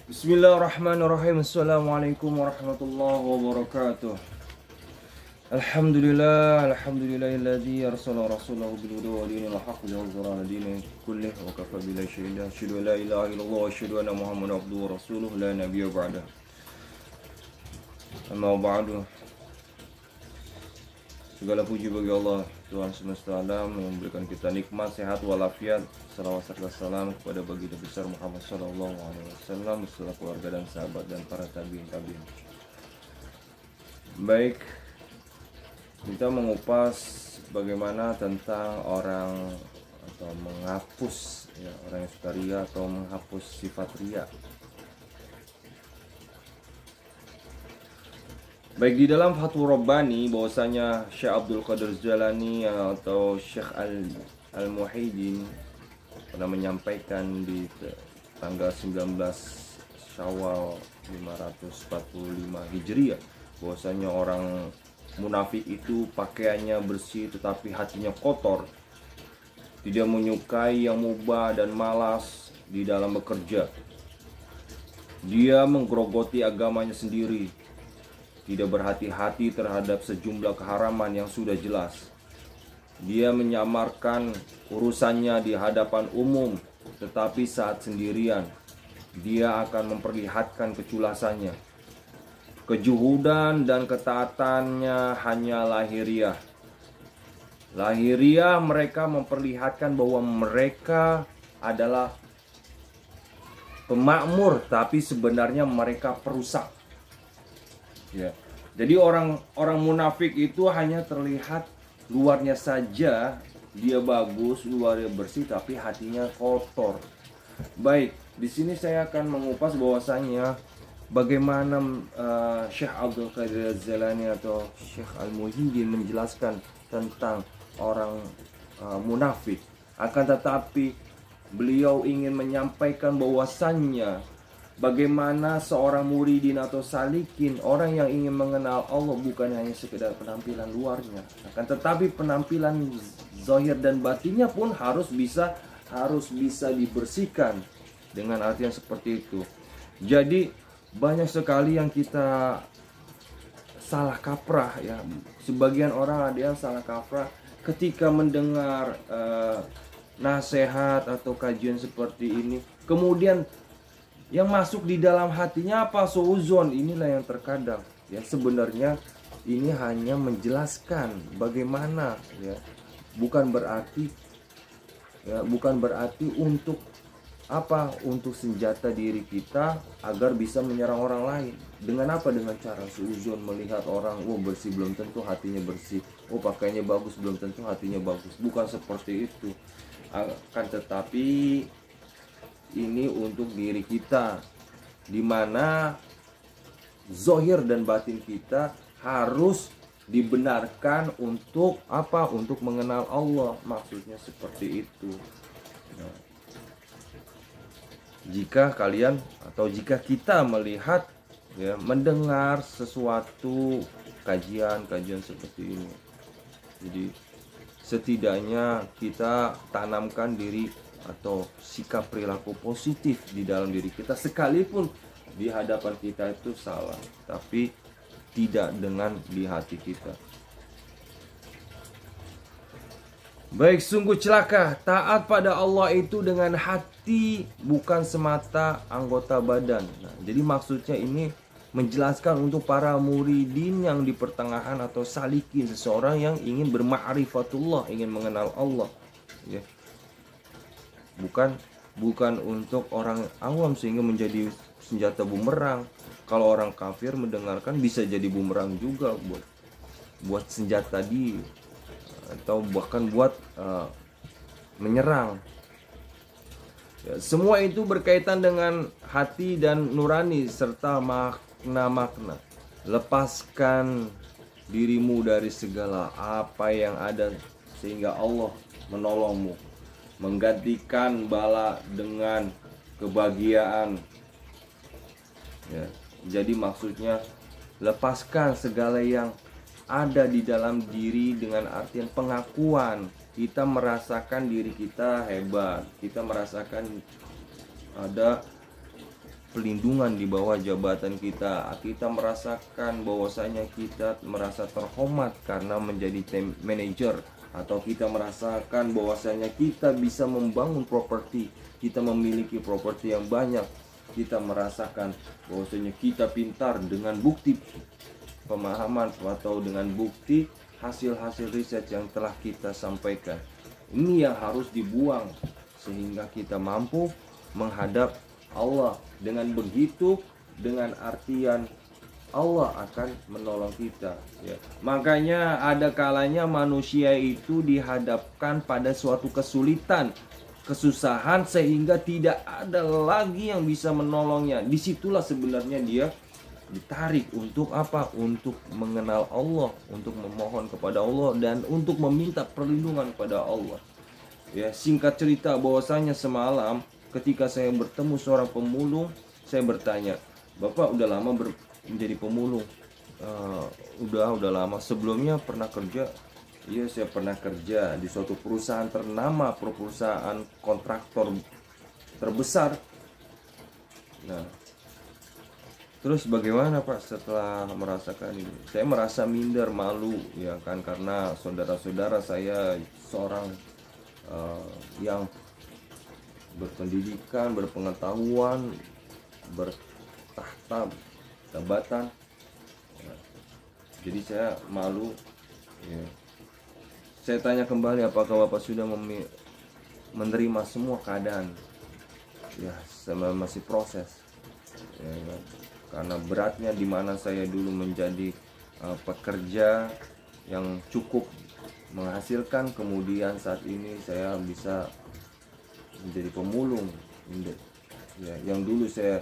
Bismillahirrahmanirrahim. Assalamualaikum warahmatullahi wabarakatuh. Alhamdulillahilladzi arsala rasulahu bil huda wa dinil haqq liyudhhira 'ala dini kullih wa kafa billahi shahidan. Asyhadu an la ilaha illallah wa asyhadu anna Muhammadan abduhu wa rasuluh la nabiyya ba'da. Amma ba'du. Segala puji bagi Allah Tuhan semesta alam yang memberikan kita nikmat, sehat walafiat. Salawat serta salam kepada baginda besar Muhammad sallallahu alaihi wasallam beserta keluarga dan sahabat dan para tabi'in. Baik, kita mengupas bagaimana tentang orang atau menghapus ya, orang yang suka ria atau menghapus sifat ria. Baik, di dalam Fathur Rabbani bahwasanya Syekh Abdul Qadir Jalani atau Syekh Al-Muhyiddin pernah menyampaikan di tanggal 19 Syawal 545 Hijriah bahwasanya orang munafik itu pakaiannya bersih tetapi hatinya kotor, tidak menyukai yang mubah dan malas di dalam bekerja. Dia menggerogoti agamanya sendiri, tidak berhati-hati terhadap sejumlah keharaman yang sudah jelas. Dia menyamarkan urusannya di hadapan umum, tetapi saat sendirian dia akan memperlihatkan keculasannya. Kejuhudan dan ketaatannya hanya lahiriah. Lahiriah mereka memperlihatkan bahwa mereka adalah pemakmur, tapi sebenarnya mereka perusak. Ya. Jadi orang munafik itu hanya terlihat luarnya saja dia bagus, luarnya bersih, tapi hatinya kotor. Baik, di sini saya akan mengupas bahwasanya bagaimana Syekh Abdul Qadir Jalani atau Syekh Al-Muhyiddin menjelaskan tentang orang munafik. Akan tetapi beliau ingin menyampaikan bahwasannya bagaimana seorang muridin atau salikin, orang yang ingin mengenal Allah bukan hanya sekedar penampilan luarnya, akan tetapi penampilan zahir dan batinnya pun harus bisa dibersihkan, dengan artian seperti itu. Jadi banyak sekali yang kita salah kaprah ya. Sebagian orang ada yang salah kaprah ketika mendengar nasihat atau kajian seperti ini, kemudian yang masuk di dalam hatinya apa? Suuzon. Inilah yang terkadang ya, sebenarnya ini hanya menjelaskan bagaimana ya, bukan berarti untuk apa, untuk senjata diri kita agar bisa menyerang orang lain. Dengan apa? Dengan cara suuzon, melihat orang bersih, belum tentu hatinya bersih. Pakainya bagus, belum tentu hatinya bagus. Bukan seperti itu. Akan tetapi ini untuk diri kita, dimana zohir dan batin kita harus dibenarkan untuk apa? Untuk mengenal Allah, maksudnya seperti itu. Nah, jika kalian atau jika kita melihat ya, mendengar sesuatu kajian seperti ini, jadi setidaknya kita tanamkan diri atau sikap perilaku positif di dalam diri kita, sekalipun di hadapan kita itu salah, tapi tidak dengan di hati kita. Baik, sungguh celaka taat pada Allah itu dengan hati, bukan semata anggota badan. Nah, jadi maksudnya ini menjelaskan untuk para muridin yang di pertengahan atau salikin, seseorang yang ingin berma'rifatullah, ingin mengenal Allah ya. Bukan untuk orang awam sehingga menjadi senjata bumerang. Kalau orang kafir mendengarkan bisa jadi bumerang juga buat senjata dia, atau bahkan buat menyerang ya. Semua itu berkaitan dengan hati dan nurani serta makna-makna. Lepaskan dirimu dari segala apa yang ada sehingga Allah menolongmu, menggantikan bala dengan kebahagiaan ya. Jadi maksudnya lepaskan segala yang ada di dalam diri, dengan artian pengakuan kita merasakan diri kita hebat, kita merasakan ada pelindungan di bawah jabatan kita. Kita merasakan bahwasanya kita merasa terhormat karena menjadi team manager, atau kita merasakan bahwasanya kita bisa membangun properti, kita memiliki properti yang banyak. Kita merasakan bahwasanya kita pintar dengan bukti pemahaman atau dengan bukti hasil-hasil riset yang telah kita sampaikan. Ini yang harus dibuang sehingga kita mampu menghadap Allah. Dengan begitu, dengan artian Allah akan menolong kita, ya. Makanya ada kalanya manusia itu dihadapkan pada suatu kesulitan, kesusahan, sehingga tidak ada lagi yang bisa menolongnya. Disitulah sebenarnya dia ditarik untuk apa? Untuk mengenal Allah, untuk memohon kepada Allah, dan untuk meminta perlindungan kepada Allah. Ya, singkat cerita bahwasanya semalam ketika saya bertemu seorang pemulung, saya bertanya, "Bapak udah lama menjadi pemulung?" Udah lama. Sebelumnya pernah kerja?" "Iya, saya pernah kerja di suatu perusahaan ternama, perusahaan kontraktor terbesar." Nah, terus bagaimana Pak setelah merasakan ini? Saya merasa minder, malu, ya kan, karena saudara-saudara saya seorang yang berpendidikan, berpengetahuan, bertahta jabatan, ya. Jadi saya malu, ya. Saya tanya kembali, apakah Bapak sudah menerima semua keadaan? Ya, saya masih proses, ya kan? Karena beratnya di mana saya dulu menjadi pekerja yang cukup menghasilkan, kemudian saat ini saya bisa menjadi pemulung, ya, yang dulu saya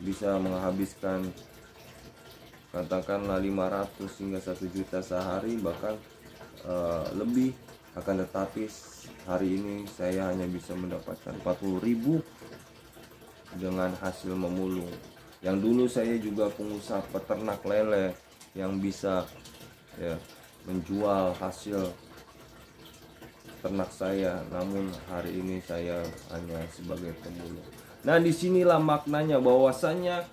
bisa menghabiskan katakanlah 500 hingga 1 juta sehari, bahkan lebih. Akan tetapi hari ini saya hanya bisa mendapatkan 40.000 dengan hasil memulung. Yang dulu saya juga pengusaha peternak lele yang bisa, ya, menjual hasil ternak saya, namun hari ini saya hanya sebagai pemulung. Nah, disinilah maknanya bahwasanya,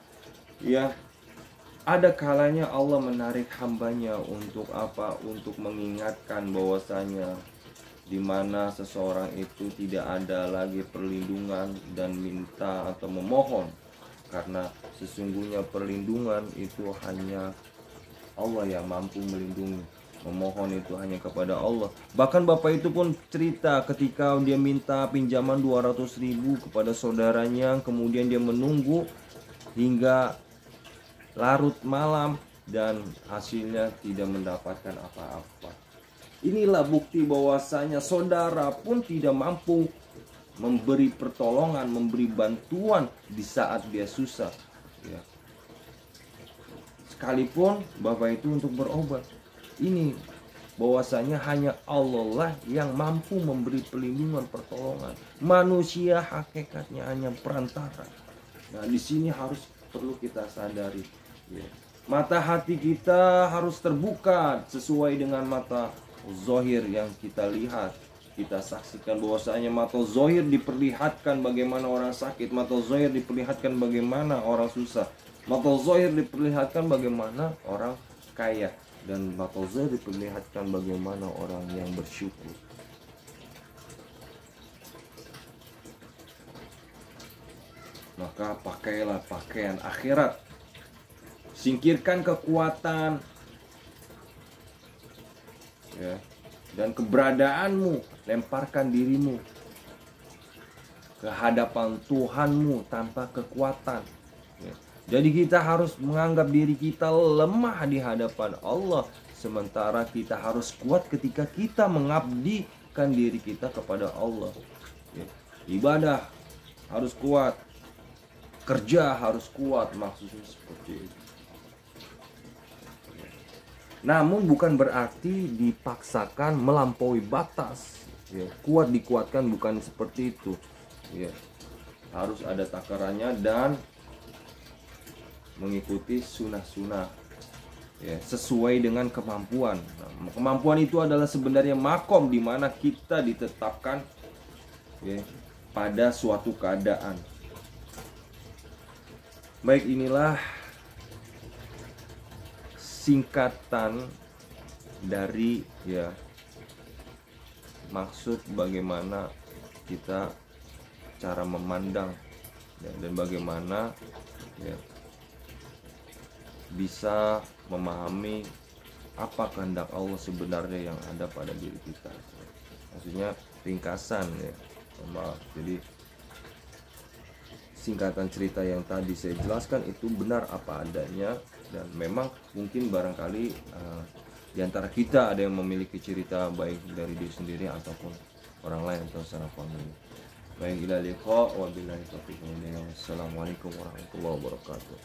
ya, ada kalanya Allah menarik hambanya untuk apa? Untuk mengingatkan bahwasanya di mana seseorang itu tidak ada lagi perlindungan dan minta atau memohon, karena sesungguhnya perlindungan itu hanya Allah yang mampu melindungi. Memohon itu hanya kepada Allah. Bahkan bapak itu pun cerita ketika dia minta pinjaman 200.000 kepada saudaranya, kemudian dia menunggu hingga larut malam dan hasilnya tidak mendapatkan apa-apa. Inilah bukti bahwasanya saudara pun tidak mampu memberi pertolongan, memberi bantuan di saat dia susah, ya. Sekalipun bapak itu untuk berobat, ini bahwasanya hanya Allah lah yang mampu memberi perlindungan, pertolongan. Manusia hakikatnya hanya perantara. Nah, di sini harus perlu kita sadari, ya. Mata hati kita harus terbuka sesuai dengan mata zahir yang kita lihat. Kita saksikan bahwasanya mata zahir diperlihatkan bagaimana orang sakit, mata zahir diperlihatkan bagaimana orang susah, mata zahir diperlihatkan bagaimana orang kaya, dan mata zahir diperlihatkan bagaimana orang yang bersyukur. Maka pakailah pakaian akhirat. Singkirkan kekuatan, ya, dan keberadaanmu. Lemparkan dirimu ke hadapan Tuhanmu tanpa kekuatan, ya. Jadi kita harus menganggap diri kita lemah di hadapan Allah, sementara kita harus kuat ketika kita mengabdikan diri kita kepada Allah, ya. Ibadah harus kuat, kerja harus kuat, maksudnya seperti itu. Namun bukan berarti dipaksakan melampaui batas, ya. Kuat dikuatkan bukan seperti itu, ya. Harus ada takarannya dan mengikuti sunnah-sunnah, ya, sesuai dengan kemampuan. Nah, kemampuan itu adalah sebenarnya makom di mana kita ditetapkan, ya, pada suatu keadaan. Baik, inilah singkatan dari ya maksud bagaimana kita cara memandang ya, dan bagaimana ya bisa memahami apa kehendak Allah sebenarnya yang ada pada diri kita. Maksudnya ringkasan ya, maaf. Jadi singkatan cerita yang tadi saya jelaskan itu benar apa adanya, dan memang mungkin barangkali di antara kita ada yang memiliki cerita baik dari diri sendiri ataupun orang lain atau secara famili. Baik, ila liqa wa billahi taufiq wal hidayah. Wassalamualaikum warahmatullahi wabarakatuh.